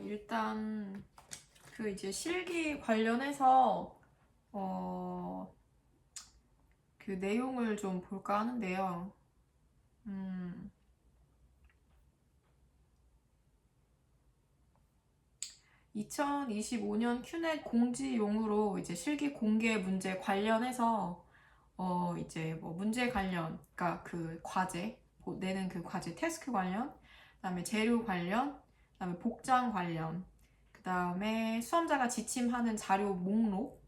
일단 그 이제 실기 관련해서 그 내용을 좀 볼까 하는데요. 2025년 큐넷 공지용으로 이제 실기 공개 문제 관련해서 이제 뭐 문제 관련, 그러니까 그 과제 내는 그 과제 태스크 관련, 그다음에 재료 관련, 그다음에 복장 관련, 그다음에 수험자가 지침하는 자료 목록,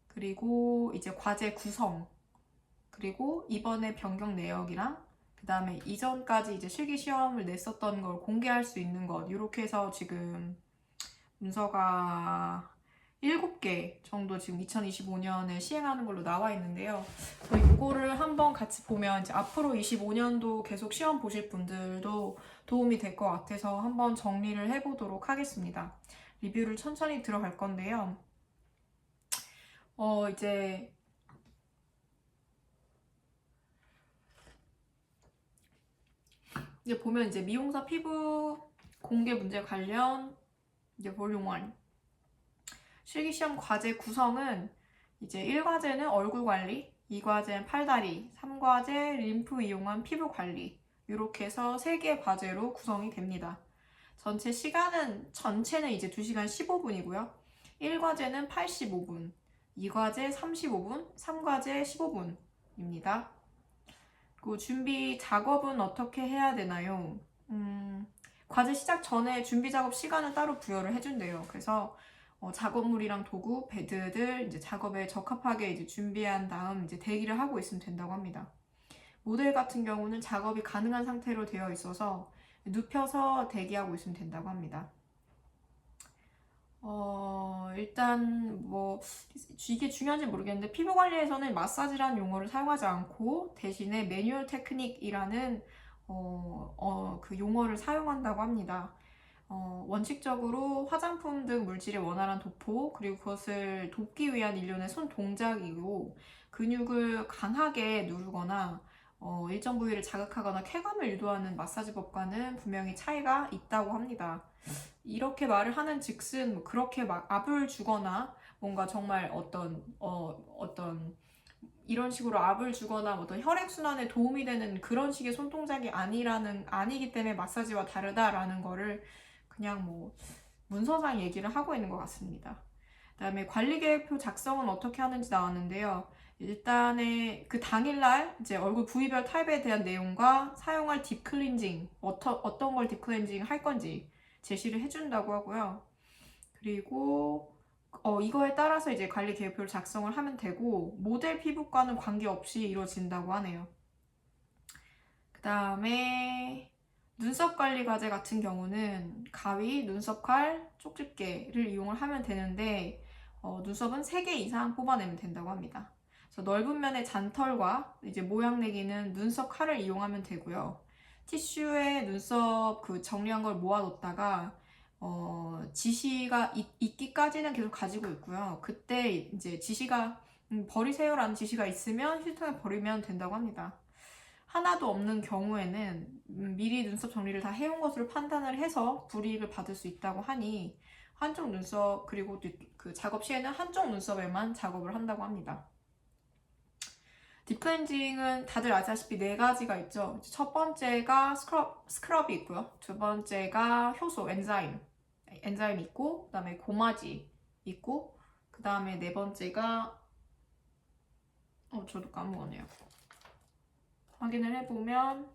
그리고 이제 과제 구성, 그리고 이번에 변경 내역이랑 그다음에 이전까지 이제 실기 시험을 냈었던 걸 공개할 수 있는 것, 이렇게 해서 지금 문서가 7개 정도 지금 2025년에 시행하는 걸로 나와 있는데요. 이거를 한번 같이 보면 이제 앞으로 25년도 계속 시험 보실 분들도 도움이 될 것 같아서 한번 정리를 해보도록 하겠습니다. 리뷰를 천천히 들어갈 건데요. 이제 보면 이제 미용사 피부 공개 문제 관련 이제 볼륨 1 실기시험 과제 구성은 이제 1과제는 얼굴 관리, 2과제는 팔다리, 3과제 림프 이용한 피부 관리, 이렇게 해서 3개의 과제로 구성이 됩니다. 전체 시간은 전체는 이제 2시간 15분이고요. 1과제는 85분, 2과제 35분, 3과제 15분입니다. 그 준비 작업은 어떻게 해야 되나요? 과제 시작 전에 준비 작업 시간은 따로 부여를 해준대요. 그래서 작업물이랑 도구, 배드들 이제 작업에 적합하게 이제 준비한 다음 이제 대기를 하고 있으면 된다고 합니다. 모델 같은 경우는 작업이 가능한 상태로 되어 있어서 눕혀서 대기하고 있으면 된다고 합니다. 일단 뭐 이게 중요한지 모르겠는데 피부 관리에서는 마사지라는 용어를 사용하지 않고 대신에 매뉴얼 테크닉이라는 그 용어를 사용한다고 합니다. 원칙적으로 화장품 등 물질의 원활한 도포, 그리고 그것을 돕기 위한 일련의 손 동작이고, 근육을 강하게 누르거나 일정 부위를 자극하거나 쾌감을 유도하는 마사지법과는 분명히 차이가 있다고 합니다. 이렇게 말을 하는 즉슨 뭐 그렇게 막 압을 주거나 뭔가 정말 어떤 이런 식으로 압을 주거나 어떤 혈액순환에 도움이 되는 그런 식의 손동작이 아니기 때문에 마사지와 다르다라는 거를 그냥 뭐 문서상 얘기를 하고 있는 것 같습니다. 그다음에 관리계획표 작성은 어떻게 하는지 나왔는데요. 일단에 그 당일날 이제 얼굴 부위별 타입에 대한 내용과 사용할 딥클렌징, 어떤 걸 딥클렌징 할 건지 제시를 해준다고 하고요. 그리고 이거에 따라서 이제 관리 계획표를 작성을 하면 되고, 모델 피부과는 관계없이 이루어진다고 하네요. 그 다음에 눈썹 관리 과제 같은 경우는 가위, 눈썹 칼, 쪽집게를 이용을 하면 되는데 눈썹은 3개 이상 뽑아내면 된다고 합니다. 그래서 넓은 면의 잔털과 이제 모양 내기는 눈썹 칼을 이용하면 되고요. 티슈에 눈썹 그 정리한 걸 모아뒀다가 지시가 있기까지는 계속 가지고 있고요. 그때 이제 지시가 버리세요라는 지시가 있으면 휴지통에 버리면 된다고 합니다. 하나도 없는 경우에는 미리 눈썹 정리를 다 해온 것으로 판단을 해서 불이익을 받을 수 있다고 하니 한쪽 눈썹, 그리고 그 작업 시에는 한쪽 눈썹에만 작업을 한다고 합니다. 딥클렌징은 다들 아시다시피 4가지가 있죠. 첫 번째가 스크럽이 있고요. 두 번째가 효소, 엔자임 있고, 그 다음에 고마지 있고, 그 다음에 4번째가 저도 까먹었네요. 확인을 해보면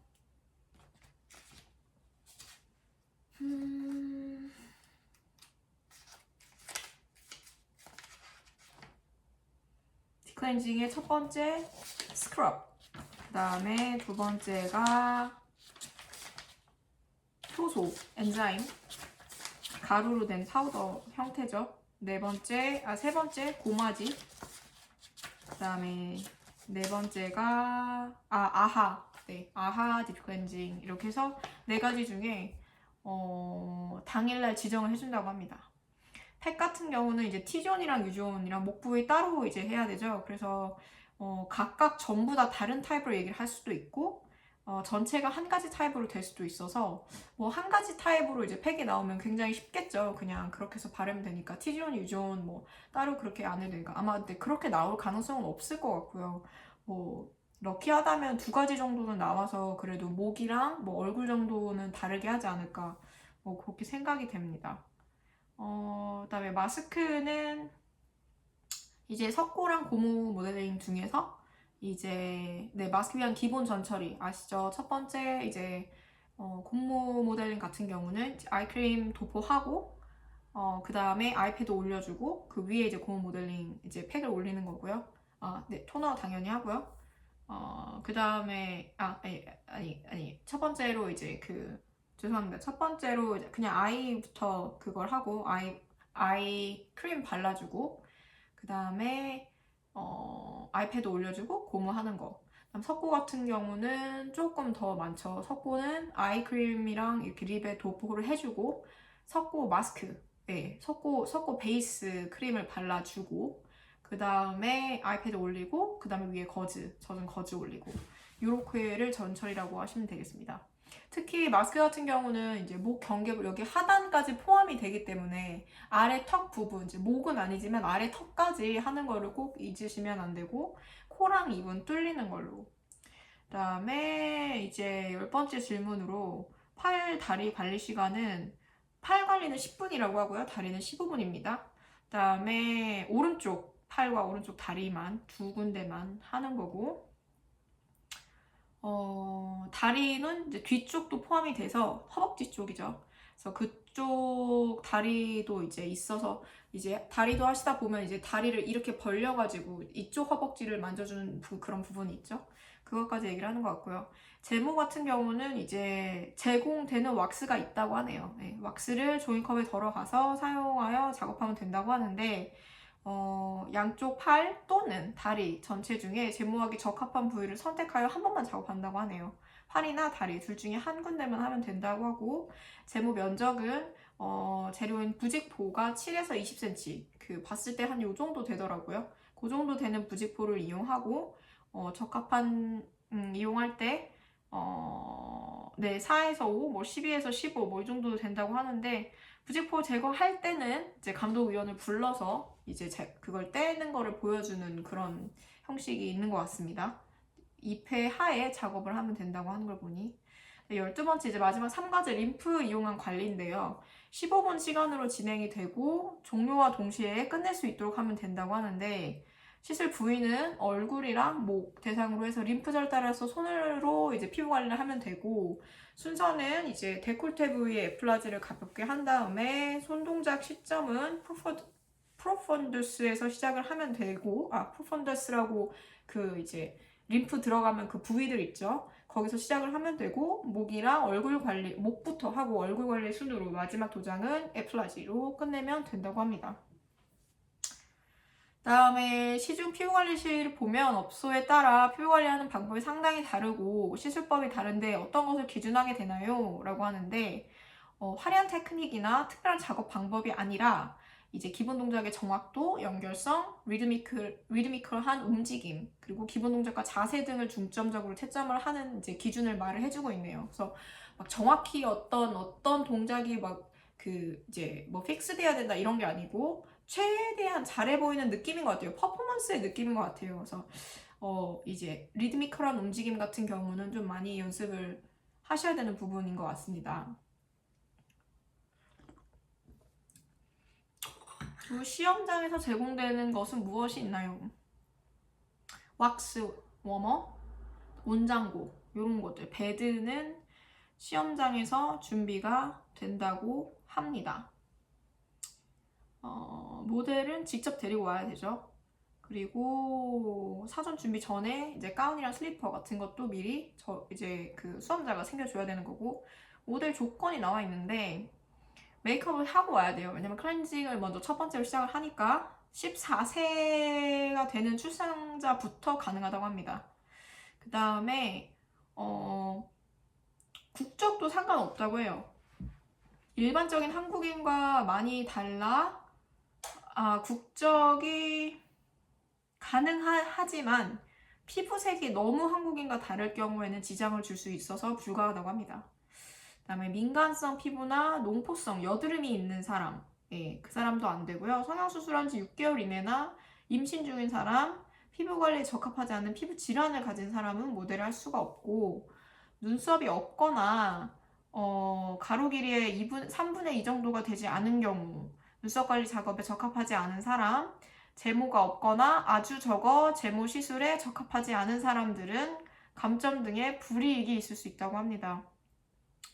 딥클렌징의 첫 번째 스크럽, 그 다음에 두 번째가 효소, 엔자임, 가루로 된 파우더 형태죠. 세 번째 고마지, 그 다음에 4번째가 아하 딥클렌징, 이렇게 해서 4가지 중에 당일날 지정을 해준다고 합니다. 팩 같은 경우는 이제 T존이랑 U존이랑 목 부위 따로 이제 해야 되죠. 그래서 각각 전부 다 다른 타입으로 얘기를 할 수도 있고, 전체가 한 가지 타입으로 될 수도 있어서 뭐 한 가지 타입으로 이제 팩이 나오면 굉장히 쉽겠죠. 그냥 그렇게 해서 바르면 되니까 T존, U존 뭐 따로 그렇게 안 해도 되니까 아마 근데 그렇게 나올 가능성은 없을 것 같고요. 뭐 럭키하다면 두 가지 정도는 나와서 그래도 목이랑 뭐 얼굴 정도는 다르게 하지 않을까 뭐 그렇게 생각이 됩니다. 그다음에 마스크는 이제 석고랑 고무 모델링 중에서 이제 네 마스크 위한 기본 전처리 아시죠? 첫 번째 이제 고무 모델링 같은 경우는 아이크림 도포하고 그 다음에 아이패드 올려주고 그 위에 이제 고무 모델링 이제 팩을 올리는 거고요. 네 토너 당연히 하고요. 그 다음에 아니 첫 번째로 이제 죄송합니다. 첫 번째로 이제 그냥 아이부터 그걸 하고 아이 크림 발라주고 그 다음에 아이패드 올려주고 고무하는 거. 그다음 석고 같은 경우는 조금 더 많죠. 석고는 아이크림이랑 이렇게 립에 도포를 해주고 석고 마스크, 네, 석고 베이스 크림을 발라주고 그 다음에 아이패드 올리고 그 다음에 위에 젖은 거즈 올리고 요렇게를 전처리라고 하시면 되겠습니다. 특히 마스크 같은 경우는 이제 목 경계부 여기 하단까지 포함이 되기 때문에 아래 턱 부분, 이제 목은 아니지만 아래 턱까지 하는 거를 꼭 잊으시면 안 되고 코랑 입은 뚫리는 걸로. 그다음에 이제 10번째 질문으로 다리 관리 시간은 팔 관리는 10분이라고 하고요. 다리는 15분입니다. 그다음에 오른쪽 팔과 오른쪽 다리만 두 군데만 하는 거고 다리는 이제 뒤쪽도 포함이 돼서 허벅지 쪽이죠. 그래서 그쪽 다리도 이제 있어서 이제 다리도 하시다 보면 이제 다리를 이렇게 벌려가지고 이쪽 허벅지를 만져주는 그런 부분이 있죠. 그것까지 얘기를 하는 것 같고요. 제모 같은 경우는 이제 제공되는 왁스가 있다고 하네요. 네, 왁스를 종이컵에 덜어가서 사용하여 작업하면 된다고 하는데 양쪽 팔 또는 다리 전체 중에 제모하기 적합한 부위를 선택하여 한 번만 작업한다고 하네요. 팔이나 다리 둘 중에 한 군데만 하면 된다고 하고 제모 면적은 재료인 부직포가 7에서 20cm 봤을 때 한 요 정도 되더라고요. 그 정도 되는 부직포를 이용하고 적합한 이용할 때 네, 4에서 5, 뭐 12에서 15, 뭐 이 정도 된다고 하는데 부직포 제거할 때는 이제 감독위원을 불러서 이제 그걸 떼는 거를 보여주는 그런 형식이 있는 것 같습니다. 2회 하에 작업을 하면 된다고 하는 걸 보니 12번째 이제 마지막 3가지 림프 이용한 관리인데요. 15분 시간으로 진행이 되고 종료와 동시에 끝낼 수 있도록 하면 된다고 하는데 시술 부위는 얼굴이랑 목 대상으로 해서 림프절 따라서 손으로 이제 피부 관리를 하면 되고 순서는 이제 데콜테 부위에 애플라지를 가볍게 한 다음에 손 동작 시점은 프로펀더스에서 시작을 하면 되고 프로펀더스라고 이제 림프 들어가면 그 부위들 있죠. 거기서 시작을 하면 되고 목이랑 얼굴 관리, 목부터 하고 얼굴 관리 순으로 마지막 도장은 애플라지로 끝내면 된다고 합니다. 다음에 시중 피부관리실 보면 업소에 따라 피부관리하는 방법이 상당히 다르고 시술법이 다른데 어떤 것을 기준하게 되나요? 라고 하는데 화려한 테크닉이나 특별한 작업 방법이 아니라 이제 기본 동작의 정확도, 연결성, 리드미컬한 움직임, 그리고 기본 동작과 자세 등을 중점적으로 채점을 하는 이제 기준을 말을 해주고 있네요. 그래서 막 정확히 어떤 동작이 이제 뭐 픽스돼야 된다 이런 게 아니고 최대한 잘해 보이는 느낌인 것 같아요. 퍼포먼스의 느낌인 것 같아요. 그래서 이제 리드미컬한 움직임 같은 경우는 좀 많이 연습을 하셔야 되는 부분인 것 같습니다. 그리고 시험장에서 제공되는 것은 무엇이 있나요? 왁스 워머, 온장고 이런 것들. 베드는 시험장에서 준비가 된다고 합니다. 모델은 직접 데리고 와야 되죠. 그리고 사전 준비 전에 이제 가운이랑 슬리퍼 같은 것도 미리 이제 수험자가 챙겨줘야 되는 거고 모델 조건이 나와 있는데 메이크업을 하고 와야 돼요. 왜냐면 클렌징을 먼저 첫 번째로 시작을 하니까 14세가 되는 출산자부터 가능하다고 합니다. 그 다음에 국적도 상관없다고 해요. 일반적인 한국인과 많이 달라 국적이 가능하지만 피부색이 너무 한국인과 다를 경우에는 지장을 줄 수 있어서 불가하다고 합니다. 그다음에 민감성 피부나 농포성, 여드름이 있는 사람, 예, 그 사람도 안 되고요. 성형수술한 지 6개월 이내나 임신 중인 사람, 피부 관리에 적합하지 않은 피부 질환을 가진 사람은 모델을 할 수가 없고, 눈썹이 없거나 가로 길이의 3분의 2 정도가 되지 않은 경우, 눈썹 관리 작업에 적합하지 않은 사람, 제모가 없거나 아주 적어 제모 시술에 적합하지 않은 사람들은 감점 등의 불이익이 있을 수 있다고 합니다.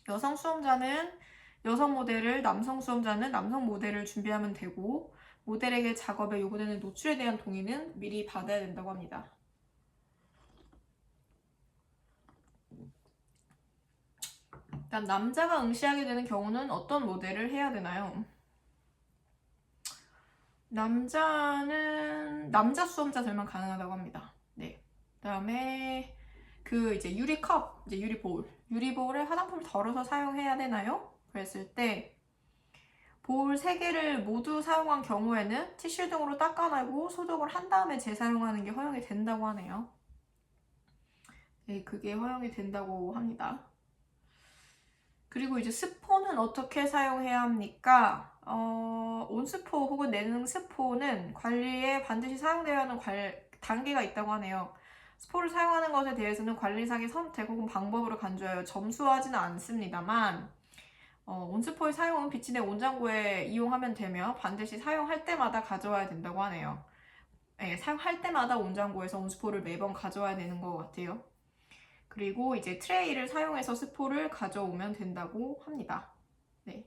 여성 수험자는 여성 모델을, 남성 수험자는 남성 모델을 준비하면 되고, 모델에게 작업에 요구되는 노출에 대한 동의는 미리 받아야 된다고 합니다. 일단 남자가 응시하게 되는 경우는 어떤 모델을 해야 되나요? 남자는 남자 수험자들만 가능하다고 합니다. 네. 그다음에 그 이제 유리컵, 이제 유리볼에 화장품을 덜어서 사용해야 되나요? 그랬을 때 볼 3개를 모두 사용한 경우에는 티슈 등으로 닦아내고 소독을 한 다음에 재사용하는 게 허용이 된다고 하네요. 네, 그게 허용이 된다고 합니다. 그리고 이제 스포는 어떻게 사용해야 합니까? 온스포 혹은 내능 스포는 관리에 반드시 사용되어야 하는 단계가 있다고 하네요. 스포를 사용하는 것에 대해서는 관리상의 선택 혹은 방법으로 간주하여 점수하지는 않습니다만, 온스포의 사용은 비치내 온장고에 이용하면 되며 반드시 사용할 때마다 가져와야 된다고 하네요. 네, 사용할 때마다 온장고에서 온스포를 매번 가져와야 되는 것 같아요. 그리고 이제 트레이를 사용해서 스포를 가져오면 된다고 합니다. 네.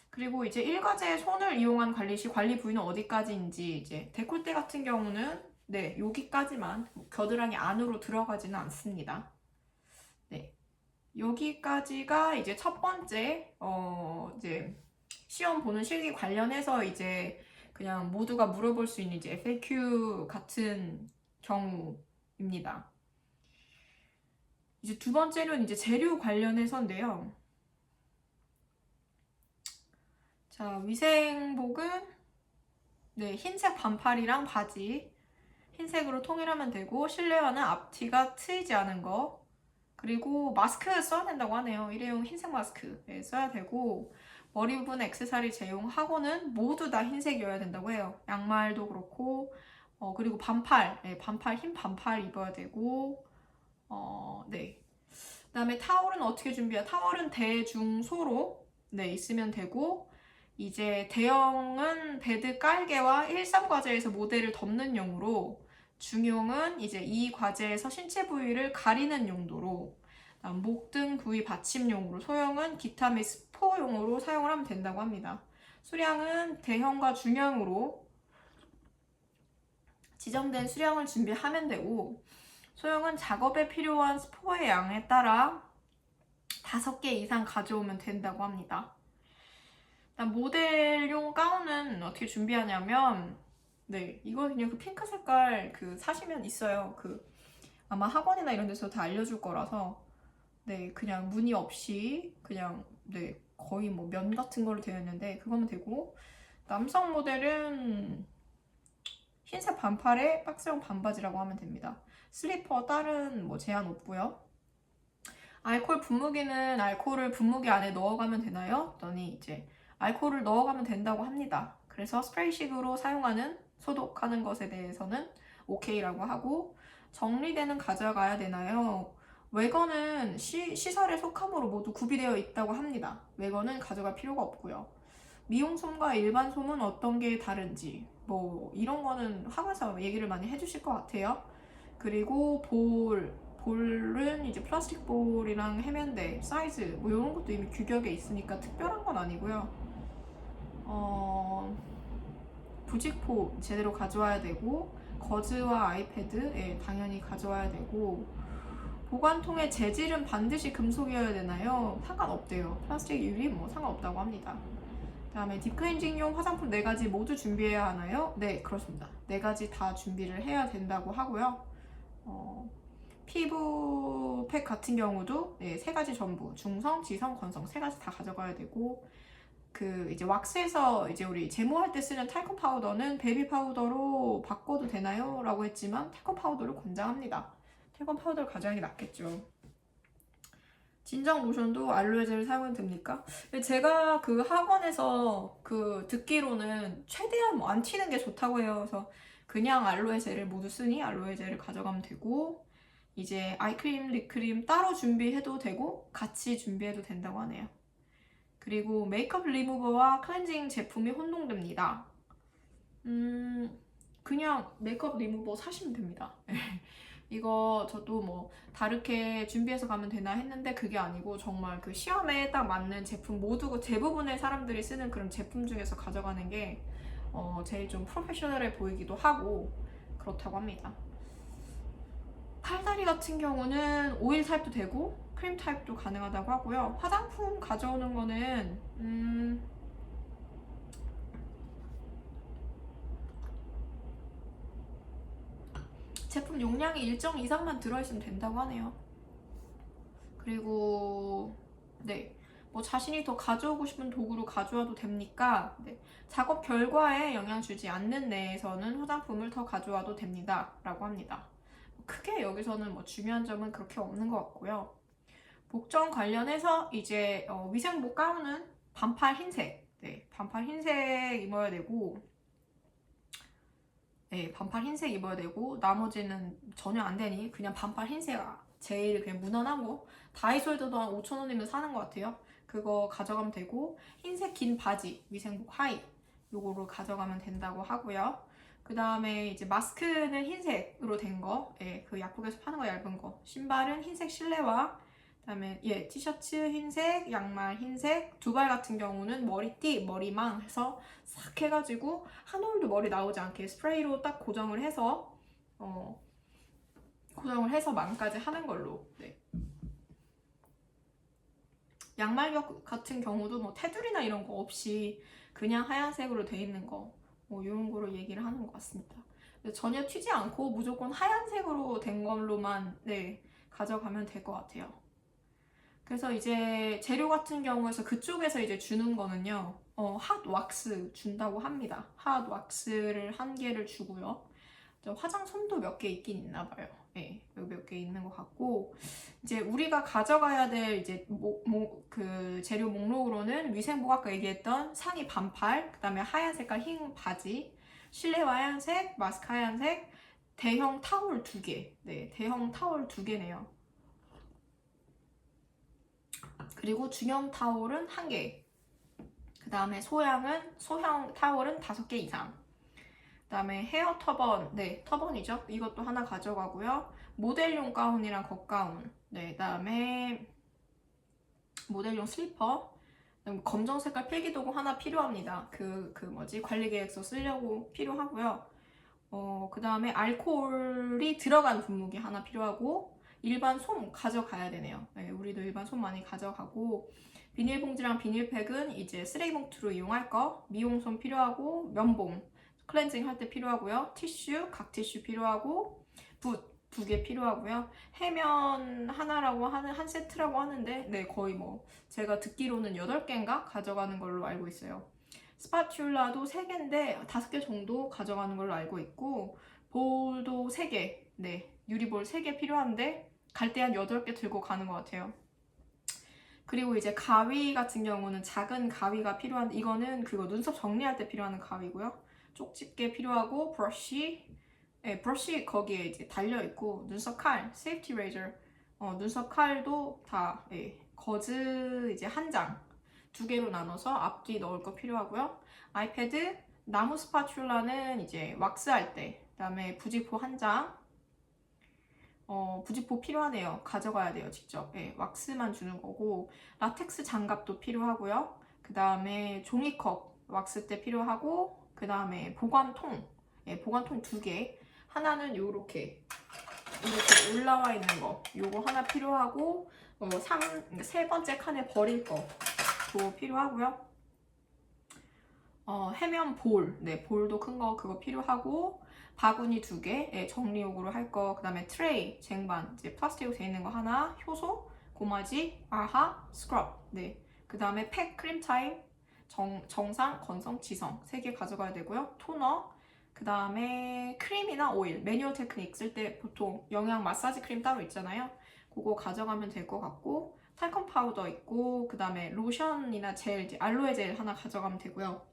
그리고 이제 일과제에 손을 이용한 관리 시 관리 부위는 어디까지인지, 이제 데콜테 같은 경우는 네, 여기까지만, 겨드랑이 안으로 들어가지는 않습니다. 네. 여기까지가 이제 첫 번째 이제 시험 보는 실기 관련해서 이제 그냥 모두가 물어볼 수 있는 이제 FAQ 같은 경우입니다. 이제 두 번째는 이제 재료 관련해서인데요. 자, 위생복은 네, 흰색 반팔이랑 바지, 흰색으로 통일하면 되고, 실내화는 앞티가 트이지 않은 거, 그리고 마스크 써야 된다고 하네요. 일회용 흰색 마스크 써야 되고, 머리 부분 액세서리 제용하고는 모두 다 흰색이어야 된다고 해요. 양말도 그렇고, 그리고 반팔, 흰 반팔 입어야 되고, 네. 그다음에 타월은 어떻게 준비해요? 타월은 대중소로 네, 있으면 되고, 이제 대형은 베드 깔개와 1~3과제에서 모델을 덮는 용으로, 중용은 이제 이 과제에서 신체 부위를 가리는 용도로, 목 등 부위 받침용으로, 소형은 기타 및 스포용으로 사용을 하면 된다고 합니다. 수량은 대형과 중형으로 지정된 수량을 준비하면 되고, 소형은 작업에 필요한 스포의 양에 따라 5개 이상 가져오면 된다고 합니다. 모델용 가운은 어떻게 준비하냐면, 네, 이거 그냥 그 핑크 색깔 그 사시면 있어요. 그 아마 학원이나 이런 데서 다 알려줄 거라서, 네, 그냥 무늬 없이 그냥 네, 거의 뭐 면 같은 걸로 되어 있는데 그거면 되고, 남성 모델은 흰색 반팔에 박스형 반바지라고 하면 됩니다. 슬리퍼 다른 뭐 제한 없고요. 알코올 분무기는 알코올을 분무기 안에 넣어가면 되나요? 했더니 이제 알코올을 넣어가면 된다고 합니다. 그래서 스프레이식으로 사용하는, 소독하는 것에 대해서는 오케이라고 하고, 정리되는 가져가야 되나요? 외건은 시설의 속함으로 모두 구비되어 있다고 합니다. 외건은 가져갈 필요가 없고요. 미용솜과 일반 솜은 어떤 게 다른지, 뭐 이런 거는 학원에서 얘기를 많이 해주실 것 같아요. 그리고 볼은 이제 플라스틱 볼이랑 해면대 사이즈 뭐 이런 것도 이미 규격에 있으니까 특별한 건 아니고요. 부직포 제대로 가져와야 되고, 거즈와 아이패드 당연히 가져와야 되고, 보관통의 재질은 반드시 금속이어야 되나요? 상관없대요. 플라스틱, 유리 뭐 상관없다고 합니다. 그다음에 딥클렌징용 화장품 4가지 모두 준비해야 하나요? 네, 그렇습니다. 4가지 다 준비를 해야 된다고 하고요. 피부팩 같은 경우도 3가지 전부, 중성, 지성, 건성 3가지 다 가져가야 되고, 그 이제 왁스에서 이제 우리 제모할 때 쓰는 탈컴 파우더는 베이비 파우더로 바꿔도 되나요? 라고 했지만 탈컴 파우더를 권장합니다. 탈컴 파우더를 가져가는 게 낫겠죠. 진정 로션도 알로에젤을 사용해도 됩니까? 제가 그 학원에서 그 듣기로는 최대한 뭐 안 튀는 게 좋다고 해요. 그래서 그냥 알로에젤을 모두 쓰니 알로에젤을 가져가면 되고, 이제 아이크림, 립크림 따로 준비해도 되고 같이 준비해도 된다고 하네요. 그리고 메이크업 리무버와 클렌징 제품이 혼동됩니다. 그냥 메이크업 리무버 사시면 됩니다. 이거 저도 뭐 다르게 준비해서 가면 되나 했는데 그게 아니고 정말 그 시험에 딱 맞는 제품, 모두 대부분의 사람들이 쓰는 그런 제품 중에서 가져가는 게 제일 좀 프로페셔널해 보이기도 하고 그렇다고 합니다. 팔다리 같은 경우는 오일 타입도 되고 크림 타입도 가능하다고 하고요. 화장품 가져오는 거는 제품 용량이 일정 이상만 들어있으면 된다고 하네요. 그리고 네, 뭐 자신이 더 가져오고 싶은 도구로 가져와도 됩니까? 네, 작업 결과에 영향 주지 않는 내에서는 화장품을 더 가져와도 됩니다 라고 합니다. 크게 여기서는 뭐 중요한 점은 그렇게 없는 것 같고요. 복정 관련해서 이제 위생복 가운은 반팔 흰색, 네, 반팔 흰색 입어야 되고, 네, 반팔 흰색 입어야 되고, 나머지는 전혀 안 되니 그냥 반팔 흰색 제일 그냥 무난하고, 다이소에도 한 5,000원이면 사는 것 같아요. 그거 가져가면 되고, 흰색 긴 바지, 위생복 하의, 요거로 가져가면 된다고 하고요. 그 다음에 이제 마스크는 흰색으로 된 거, 예, 그 약국에서 파는 거 얇은 거, 신발은 흰색 실내화, 그다음에 예, 티셔츠 흰색, 양말 흰색, 두발 같은 경우는 머리띠, 머리망 해서 싹 해가지고 한 올도 머리 나오지 않게 스프레이로 딱 고정을 해서 망까지 하는 걸로. 네. 양말 같은 경우도 뭐 테두리나 이런 거 없이 그냥 하얀색으로 돼 있는 거, 뭐 이런 거로 얘기를 하는 것 같습니다. 전혀 튀지 않고 무조건 하얀색으로 된 걸로만 네, 가져가면 될 것 같아요. 그래서 이제 재료 같은 경우에서 그쪽에서 이제 주는 거는요, 핫 왁스 준다고 합니다. 핫 왁스를 1개를 주고요. 화장솜도 몇 개 있긴 있나 봐요. 네, 몇 개 있는 것 같고, 이제 우리가 가져가야 될 이제 그 재료 목록으로는 위생복 아까 얘기했던 상의 반팔, 그 다음에 하얀 색깔 흰 바지, 실내화 하얀색, 마스크 하얀색, 대형 타월 2개. 네, 대형 타월 2개네요. 그리고 중형 타월은 1개. 그 다음에 소형 타월은 5개 이상. 그 다음에 헤어 터번, 네, 터번이죠. 이것도 하나 가져가고요. 모델용 가운이랑 겉가운. 네, 그 다음에 모델용 슬리퍼. 검정 색깔 필기도구 하나 필요합니다. 관리 계획서 쓰려고 필요하고요. 그 다음에 알코올이 들어간 분무기 하나 필요하고, 일반 솜 가져가야 되네요. 네, 우리도 일반 솜 많이 가져가고, 비닐봉지랑 비닐팩은 이제 쓰레기 봉투로 이용할 거, 미용솜 필요하고, 면봉, 클렌징 할 때 필요하고요. 티슈, 각 티슈 필요하고, 붓 2개 필요하고요. 해면 하나라고 하는 한 세트라고 하는데, 네, 거의 뭐 제가 듣기로는 8개인가 가져가는 걸로 알고 있어요. 스파츌라도 3개인데 5개 정도 가져가는 걸로 알고 있고, 볼도 3개, 네, 유리볼 3개 필요한데 갈 때 한 8개 들고 가는 것 같아요. 그리고 이제 가위 같은 경우는 작은 가위가 필요한데, 이거는 그거 눈썹 정리할 때 필요한 가위고요. 쪽집게 필요하고, 브러쉬, 네, 브러쉬 거기에 이제 달려있고, 눈썹 칼, 세이프티 레이저, 눈썹 칼도 다, 예, 거즈 이제 한 장, 2개로 나눠서 앞뒤 넣을 거 필요하고요. 아이패드, 나무 스파츌라는 이제 왁스할 때, 그 다음에 부직포 한 장, 부직포 필요하네요. 가져가야 돼요, 직접. 예, 왁스만 주는 거고, 라텍스 장갑도 필요하고요. 그 다음에 종이컵, 왁스 때 필요하고, 그 다음에 보관통, 예, 보관통 2개. 하나는 요렇게 올라와 있는 거, 요거 하나 필요하고, 3번째 칸에 버릴 거, 그거 필요하고요. 해면 볼, 네, 볼도 큰 거 그거 필요하고, 바구니 2개, 예, 정리용으로 할 거, 그 다음에 트레이, 쟁반, 이제 플라스틱으로 되어 있는 거 하나, 효소, 고마지, 아하, 스크럽, 네, 그 다음에 팩, 크림 타임, 정상, 건성, 지성 3개 가져가야 되고요. 토너, 그 다음에 크림이나 오일, 매뉴얼 테크닉 쓸 때 보통 영양 마사지 크림 따로 있잖아요. 그거 가져가면 될 것 같고, 탈컴 파우더 있고, 그 다음에 로션이나 젤, 이제 알로에 젤 하나 가져가면 되고요.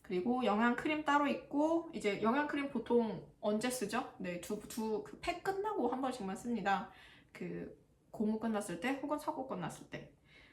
그리고 영양 크림 따로 있고, 이제 영양 크림 보통 언제 쓰죠? 네, 그 팩 끝나고 한 번씩만 씁니다. 그 고무 끝났을 때 혹은 사고 끝났을 때.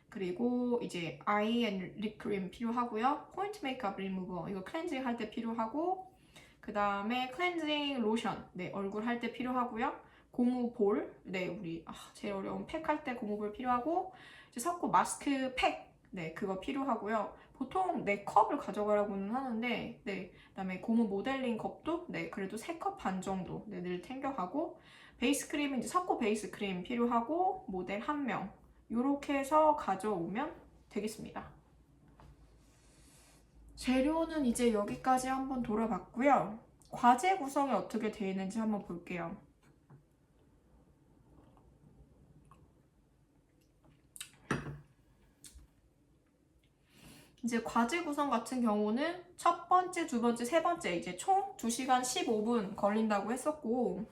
그리고 이제 아이 앤 립 크림 필요하고요. 포인트 메이크업 리무버 이거 클렌징 할 때 필요하고, 그 다음에 클렌징 로션 네 얼굴 할 때 필요하고요. 고무볼 네 우리 제일 어려운 팩 할 때 고무볼 필요하고, 이제 섞고 마스크 팩 네 그거 필요하고요. 보통 4컵을 가져가라고는 하는데 네 그다음에 고무 모델링 컵도 네 그래도 3컵 반 정도 네, 늘 챙겨가고, 베이스 크림은 이제 섞고 베이스 크림 필요하고 모델 1명 이렇게 해서 가져오면 되겠습니다. 재료는 이제 여기까지 한번 돌아봤고요. 과제 구성이 어떻게 되어 있는지 한번 볼게요. 이제 과제 구성 같은 경우는 첫 번째, 두 번째, 세 번째 이제 총 2시간 15분 걸린다고 했었고,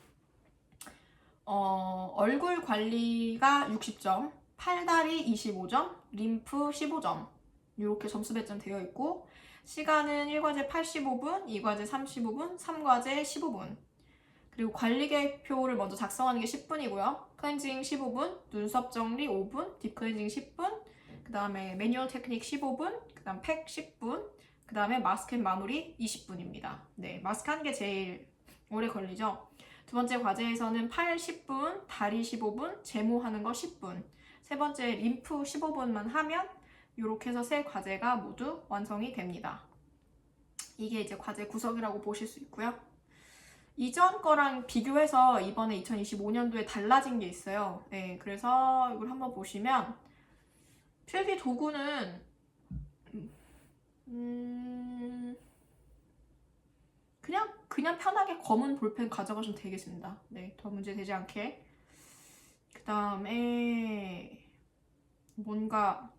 얼굴 관리가 60점, 팔다리 25점, 림프 15점 이렇게 점수 배점 되어 있고, 시간은 1과제 85분, 2과제 35분, 3과제 15분. 그리고 관리 계획표를 먼저 작성하는 게 10분이고요. 클렌징 15분, 눈썹 정리 5분, 딥 클렌징 10분, 그 다음에 매뉴얼 테크닉 15분, 그 다음 팩 10분, 그 다음에 마스크 마무리 20분입니다. 네, 마스크 하는 게 제일 오래 걸리죠. 두 번째 과제에서는 팔 10분, 다리 15분, 제모하는 거 10분, 세 번째 림프 15분만 하면 이렇게 해서 세 과제가 모두 완성이 됩니다. 이게 이제 과제 구성이라고 보실 수 있고요. 이전 거랑 비교해서 이번에 2025년도에 달라진 게 있어요. 네, 그래서 이걸 한번 보시면 필기 도구는 그냥 편하게 검은 볼펜 가져가시면 되겠습니다. 네, 더 문제 되지 않게. 그 다음에 뭔가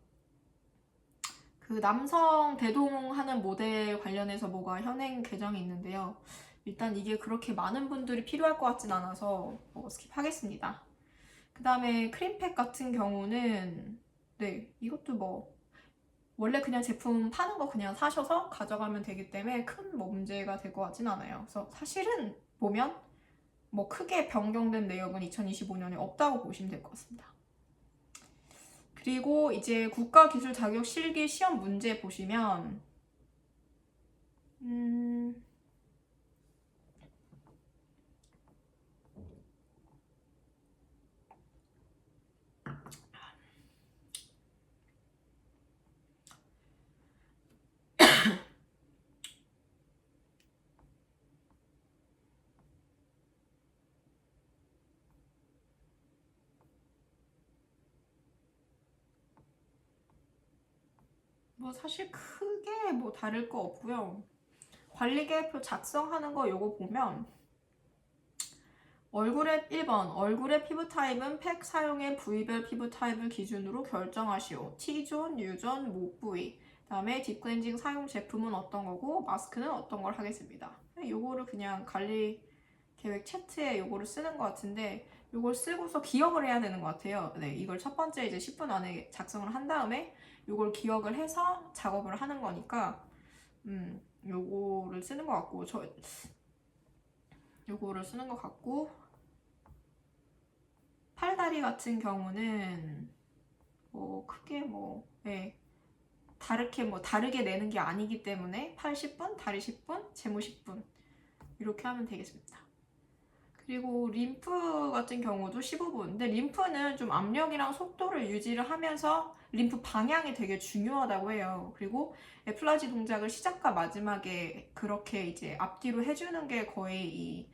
그 남성 대동하는 모델 관련해서 뭐가 현행 개정이 있는데요. 일단 이게 그렇게 많은 분들이 필요할 것 같진 않아서 스킵하겠습니다. 그 다음에 크림팩 같은 경우는 네 이것도 뭐 원래 그냥 제품 파는 거 그냥 사셔서 가져가면 되기 때문에 큰 뭐 문제가 될 것 같진 않아요. 그래서 사실은 보면 뭐 크게 변경된 내역은 2025년에 없다고 보시면 될 것 같습니다. 그리고 이제 국가기술 자격 실기 시험 문제 보시면 뭐 사실 크게 뭐 다를 거 없고요. 관리계획표 작성하는 거 요거 보면 얼굴의 1번 얼굴의 피부 타입은 팩 사용의 부위별 피부 타입을 기준으로 결정하시오. T존, U존, 목 부위. 그다음에 딥클렌징 사용 제품은 어떤 거고 마스크는 어떤 걸 하겠습니다. 요거를 그냥 관리 계획 차트에 요거를 쓰는 것 같은데 요걸 쓰고서 기억을 해야 되는 것 같아요. 네, 이걸 첫 번째 이제 10분 안에 작성을 한 다음에 요걸 기억을 해서 작업을 하는 거니까 요거를 쓰는 것 같고 요거를 쓰는 것 같고, 팔다리 같은 경우는 뭐 크게 뭐 다르게 내는 게 아니기 때문에 팔 10분, 다리 10분, 제모 10분 이렇게 하면 되겠습니다. 그리고 림프 같은 경우도 15분. 근데 림프는 좀 압력이랑 속도를 유지를 하면서 림프 방향이 되게 중요하다고 해요. 그리고 애플라지 동작을 시작과 마지막에 그렇게 이제 앞뒤로 해주는 게 거의 이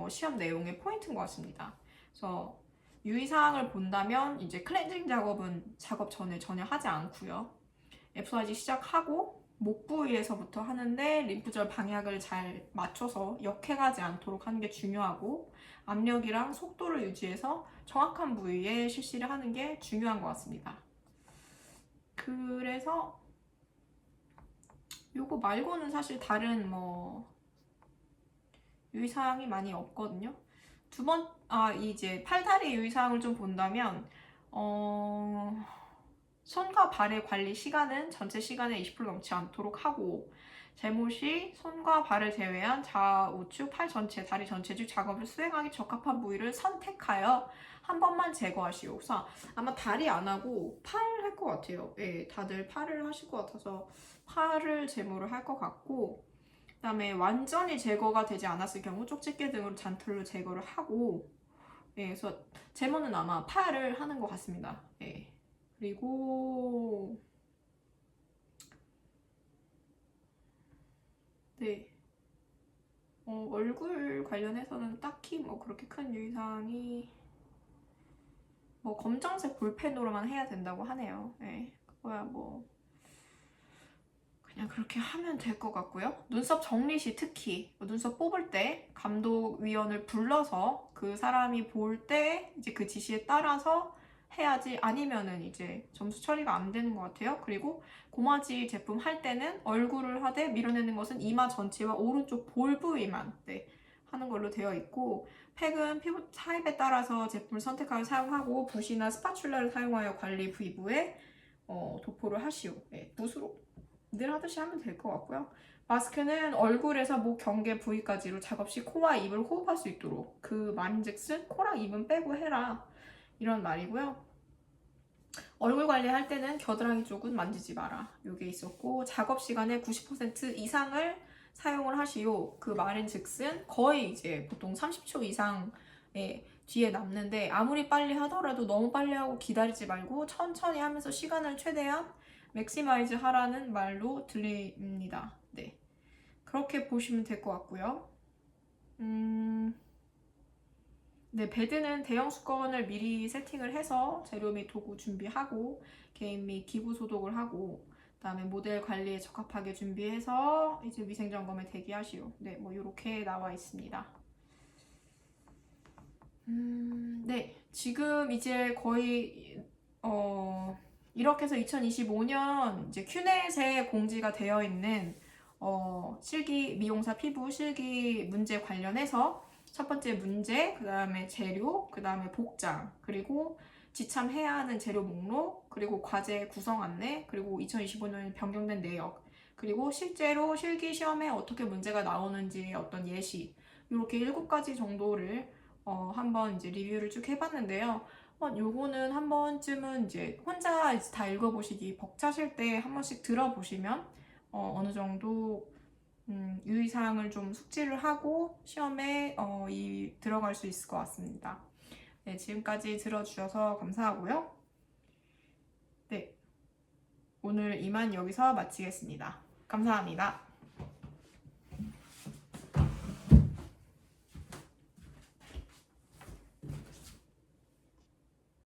시험 내용의 포인트인 것 같습니다. 그래서 유의사항을 본다면 이제 클렌징 작업은 작업 전에 전혀 하지 않고요. 애플라지 시작하고 목 부위에서부터 하는데 림프절 방향을 잘 맞춰서 역행하지 않도록 하는 게 중요하고, 압력이랑 속도를 유지해서 정확한 부위에 실시를 하는 게 중요한 것 같습니다. 그래서 요거 말고는 사실 다른 뭐 유의사항이 많이 없거든요. 이제 팔다리 유의사항을 좀 본다면, 손과 발의 관리 시간은 전체 시간의 20% 넘지 않도록 하고, 제못이 손과 발을 제외한 좌우측 팔 전체, 다리 전체 중 작업을 수행하기 적합한 부위를 선택하여 한 번만 제거하시오. 그래서 아마 다리 안 하고 팔 할 것 같아요. 예, 다들 팔을 하실 것 같아서 팔을 제모를 할 것 같고, 그다음에 완전히 제거가 되지 않았을 경우 쪽집게 등으로 잔털로 제거를 하고, 예, 그래서 제모는 아마 팔을 하는 것 같습니다. 예. 그리고 네, 얼굴 관련해서는 딱히 뭐 그렇게 큰 유의사항이 뭐 검정색 볼펜으로만 해야 된다고 하네요. 예, 그거야 뭐 그냥 그렇게 하면 될 것 같고요. 눈썹 정리 시 특히 눈썹 뽑을 때 감독위원을 불러서 그 사람이 볼 때 이제 그 지시에 따라서 해야지, 아니면은 이제 점수 처리가 안 되는 것 같아요. 그리고 고마지 제품 할 때는 얼굴을 하되 밀어내는 것은 이마 전체와 오른쪽 볼 부위만 하는 걸로 되어 있고, 팩은 피부 타입에 따라서 제품을 선택하여 사용하고 붓이나 스파츌라를 사용하여 관리 피부에 도포를 하시오. 붓으로 늘 하듯이 하면 될 것 같고요. 마스크는 얼굴에서 목 경계 부위까지로 작업 시 코와 입을 호흡할 수 있도록, 그 말인즉슨 코랑 입은 빼고 해라, 이런 말이고요. 얼굴 관리할 때는 겨드랑이 쪽은 만지지 마라, 요게 있었고, 작업 시간의 90% 이상을 사용을 하시오. 그 말인즉슨 거의 이제 보통 30초 이상의 뒤에 남는데, 아무리 빨리 하더라도 너무 빨리 하고 기다리지 말고 천천히 하면서 시간을 최대한 맥시마이즈 하라는 말로 들립니다. 네, 그렇게 보시면 될 것 같고요. 네, 베드는 대형 수건을 미리 세팅을 해서 재료 및 도구 준비하고 개인 및 기부 소독을 하고, 그다음에 모델 관리에 적합하게 준비해서 이제 위생 점검에 대기하시오. 네, 뭐 이렇게 나와 있습니다. 네, 지금 이제 거의 이렇게 해서 2025년 이제 큐넷에 공지가 되어 있는 실기 미용사 피부 실기 문제 관련해서 첫 번째 문제, 그 다음에 재료, 그 다음에 복장, 그리고 지참해야 하는 재료 목록, 그리고 과제 구성 안내, 그리고 2025년 변경된 내역, 그리고 실제로 실기 시험에 어떻게 문제가 나오는지 어떤 예시, 이렇게 7가지 정도를 한번 이제 리뷰를 쭉 해봤는데요. 요거는 한 번쯤은 이제 혼자 이제 다 읽어보시기 벅차실 때 한 번씩 들어보시면 어느 정도 유의사항을 좀 숙지를 하고 시험에 들어갈 수 있을 것 같습니다. 네, 지금까지 들어주셔서 감사하고요. 네, 오늘 이만 여기서 마치겠습니다. 감사합니다.